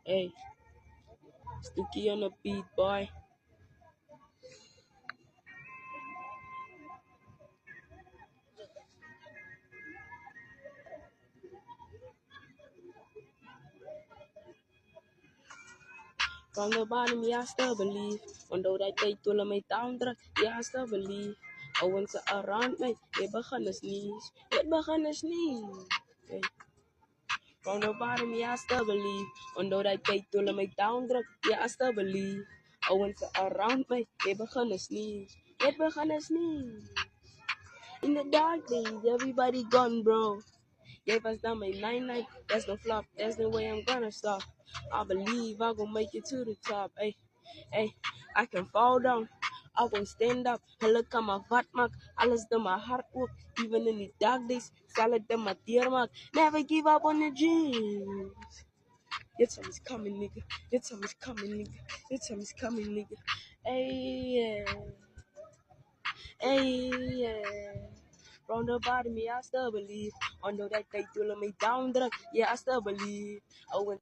Hey, Sticky on the beat, boy. From the bottom, yeah, I still believe. Although that they told me down there, yeah, I still believe. I went to around me, they began to sneeze. It began to sneeze. Hey. From the bottom, yeah, I still believe. Although that they told me down there, yeah, I still believe. I went to around me, they began to sneeze. It began to sneeze. In the dark days, everybody gone, bro. Gave us down my 9-9. That's the flop. That's the way I'm gonna stop. I believe I gon' make it to the top. Hey, I can fall down. I won't stand up. I look at my fat mark. I listen to my hard work. Even in the dark days, solid to my dear mark. Never give up on the dreams. Your time is coming, nigga. Your time is coming, nigga. Your time is coming, nigga. Hey, yeah. Hey, yeah. From the bottom, yeah, I still believe. Although that they dulling me down, yeah, I still believe. I went